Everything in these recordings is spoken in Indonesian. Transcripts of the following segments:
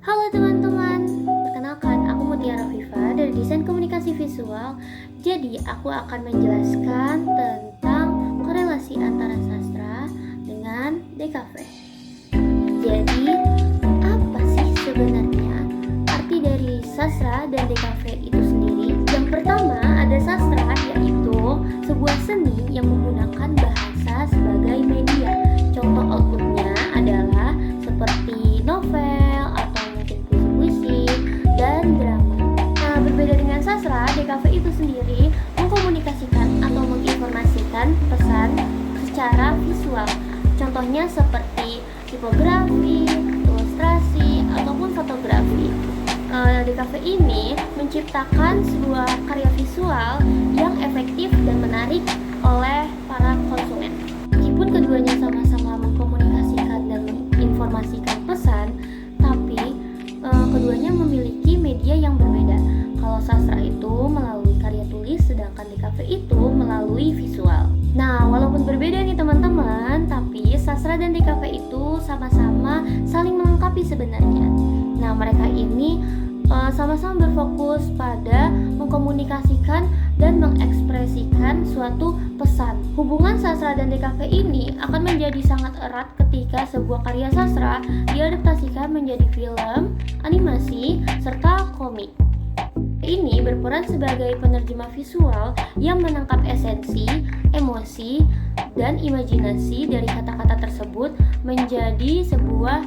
Halo teman-teman, perkenalkan aku Mutiara Viva dari Desain Komunikasi Visual. Jadi aku akan menjelaskan tentang korelasi antara sastra dengan DKV. Jadi apa sih sebenarnya arti dari sastra dan DKV itu sendiri? Yang pertama ada sastra, yaitu sebuah seni yang menggunakan bahasa sebagai media. Contoh outputnya adalah seperti novel atau mungkin puisi-puisi dan drama. Nah, berbeda dengan sastra, DKV itu sendiri mengkomunikasikan atau menginformasikan pesan secara visual. Contohnya seperti tipografi, ilustrasi, ataupun fotografi. DKV ini menciptakan sebuah karya visual yang efektif dan menarik oleh para konsumen. Meskipun keduanya sama-sama mengkomunikasikan dan menginformasikan pesan, tapi keduanya memiliki media yang berbeda. Kalau sastra itu melalui karya tulis, sedangkan DKV itu melalui visual. Nah, walaupun berbeda nih teman-teman, tapi sastra dan DKV itu sama-sama saling melengkapi sebenarnya. Nah, mereka ini sama-sama berfokus pada mengkomunikasikan dan mengekspresikan suatu pesan. Hubungan sastra dan DKV ini akan menjadi sangat erat ketika sebuah karya sastra diadaptasikan menjadi film, animasi, serta komik. Ini berperan sebagai penerjemah visual yang menangkap esensi, emosi, dan imajinasi dari kata-kata tersebut menjadi sebuah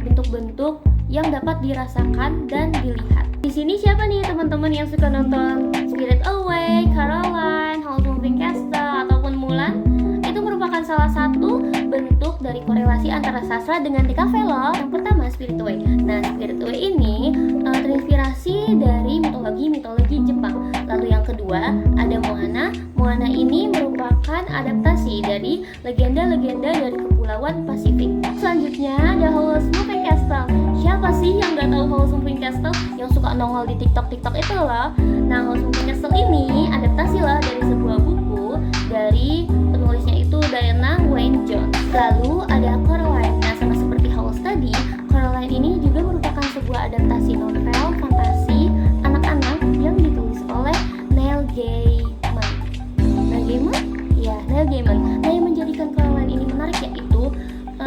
bentuk-bentuk yang dapat dirasakan dan dilihat. Di sini siapa nih teman-teman yang suka nonton Spirit Away, Caroline, Howl's Moving Castle, ataupun Mulan? Itu merupakan salah satu bentuk dari korelasi antara sastra dengan DKV loh. Yang pertama Spirit Away. Nah, Spirit Away ini terinspirasi dari mitologi Jepang. Lalu yang kedua ada Moana. Moana ini merupakan adaptasi dari legenda-legenda dari Kepulauan Pasifik. Selanjutnya ada Howl's Moving Castle. Siapa sih yang gak tahu Howl's Moving Castle? Yang suka nongol di TikTok itu loh. Nah, Howl's Moving Castle ini adaptasi lah dari sebuah buku dari penulisnya itu Diana Wynne Jones. Lalu ada Coraline. Nah, sama seperti Howl's tadi, Coraline ini juga merupakan sebuah adaptasi novel fantasi anak-anak yang ditulis oleh Neil Gaiman. Neil Gaiman. Nah, yang menjadikan Coraline ini menarik yaitu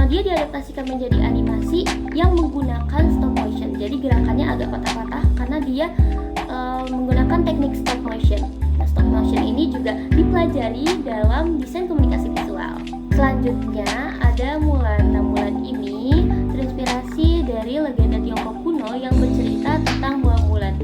dia diadaptasikan menjadi animasi yang menggunakan stop motion. Jadi gerakannya agak patah-patah karena dia menggunakan teknik stop motion. Nah, stop motion ini juga dipelajari dalam desain komunikasi visual. Selanjutnya ada Mulan. Nah, Mulan ini terinspirasi dari legenda Tiongkok kuno yang bercerita tentang buah Mulan.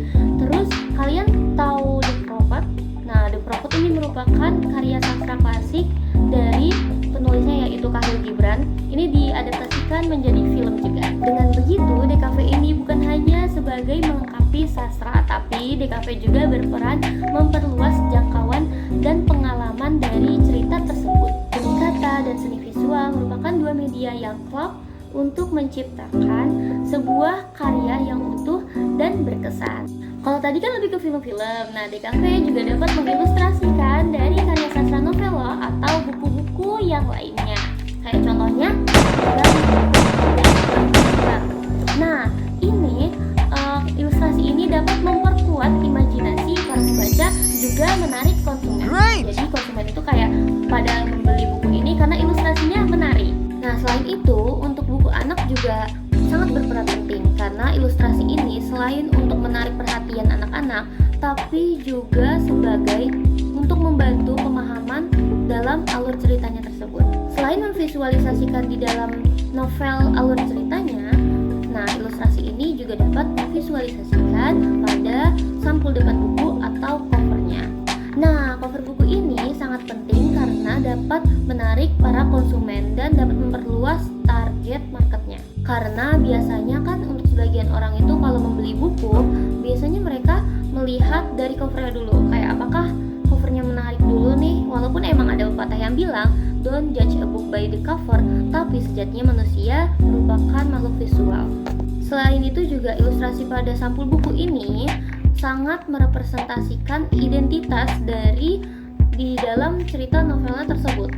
Terus kalian tahu The Prophet? Nah, The Prophet ini merupakan karya sastra klasik dari penulisnya yaitu Khalil Gibran. Ini diadaptasikan menjadi film juga. Dengan begitu, DKV ini bukan hanya sebagai melengkapi sastra, tapi DKV juga berperan memperluas jangkauan dan pengalaman dari cerita tersebut. Seni kata dan seni visual merupakan dua media yang klop untuk menciptakan sebuah karya yang utuh dan berkesan. Kalau tadi kan lebih ke film-film, nah DKV juga dapat mengilustrasikan dari karya sastra novela atau buku-buku yang lainnya. Kayak contohnya, nah ini ilustrasi ini dapat memperkuat imajinasi para pembaca, juga menarik konsumen. Jadi konsumen itu kayak pada membeli buku ini karena ilustrasinya menarik. Nah, selain itu untuk buku anak juga sangat berperan penting karena ilustrasi ini selain untuk menarik perhatian anak-anak, tapi juga sebagai untuk membantu pemahaman dalam alur ceritanya tersebut. Selain memvisualisasikan di dalam novel alur ceritanya, nah ilustrasi ini juga dapat memvisualisasikan pada sampul depan buku atau covernya. Nah, cover buku ini sangat penting karena dapat menarik para konsumen dan dapat memperluas target marketnya. Karena biasanya kan untuk sebagian orang itu kalau membeli buku, biasanya mereka melihat dari covernya dulu. Kayak apakah covernya menarik dulu nih. Walaupun emang ada pepatah yang bilang don't judge a book by the cover, tapi sejatinya manusia merupakan makhluk visual. Selain itu juga ilustrasi pada sampul buku ini sangat merepresentasikan identitas dari di dalam cerita novelnya tersebut.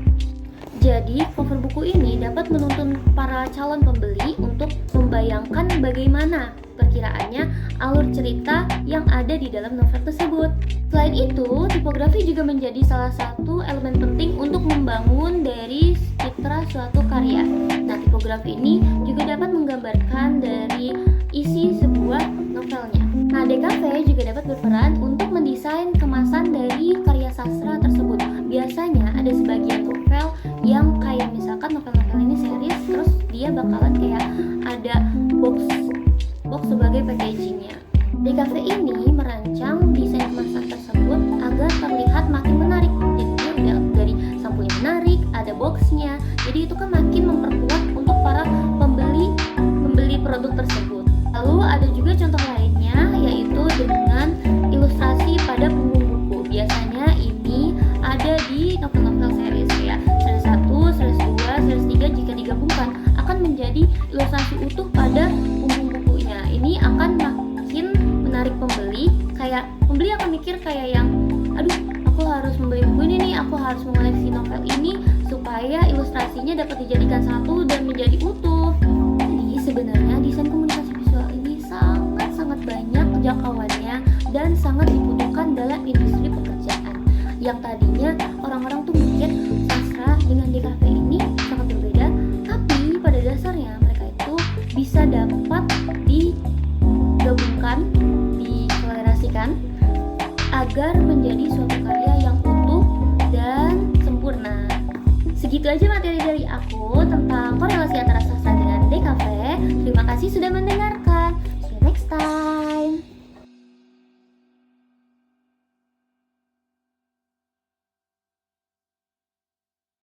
Jadi, cover buku ini dapat menuntun para calon pembeli untuk membayangkan bagaimana perkiraannya alur cerita yang ada di dalam novel tersebut. Selain itu, tipografi juga menjadi salah satu elemen penting untuk membangun dari citra suatu karya. Nah, tipografi ini juga dapat menggambarkan dari isi sebuah novelnya. Nah, DKV juga dapat berperan untuk mendesain kemasan dari karya sastra tersebut. Biasanya ada sebagian novel yang kayak misalkan novel-novel ini series, terus dia bakalan kayak ada box sebagai packagingnya. DKV ini merancang desain kemasan tersebut agar terlihat makin menarik. Jadi dari sampulnya menarik, ada boxnya. Jadi itu kan makin memperkuat untuk para pembeli produk tersebut. Lalu ada juga contoh lainnya, yaitu dengan ilustrasi pada punggung buku. Biasanya ini ada di novel-novel series ya. Series 1, series 2, series 3 jika digabungkan akan menjadi ilustrasi utuh pada punggung bukunya. Ini akan makin menarik pembeli. Kayak pembeli akan mikir kayak yang, aduh, aku harus membeli buku ini nih, aku harus mengoleksi novel ini supaya ilustrasinya dapat dijadikan satu dan menjadi utuh. Jadi sebenarnya desain komunikasi visual ini sangat banyak jangkauannya dan sangat dibutuhkan dalam industri pekerjaan. Yang tadinya orang-orang tuh mikir sastra dengan DKV ini sangat berbeda, tapi pada dasarnya mereka itu bisa dapat digabungkan, dikolerasikan agar menjadi suatu karya yang utuh dan sempurna. Segitu aja materi dari aku tentang korelasi antara sastra dengan DKV. Terima kasih sudah mendengarkan. See you next time.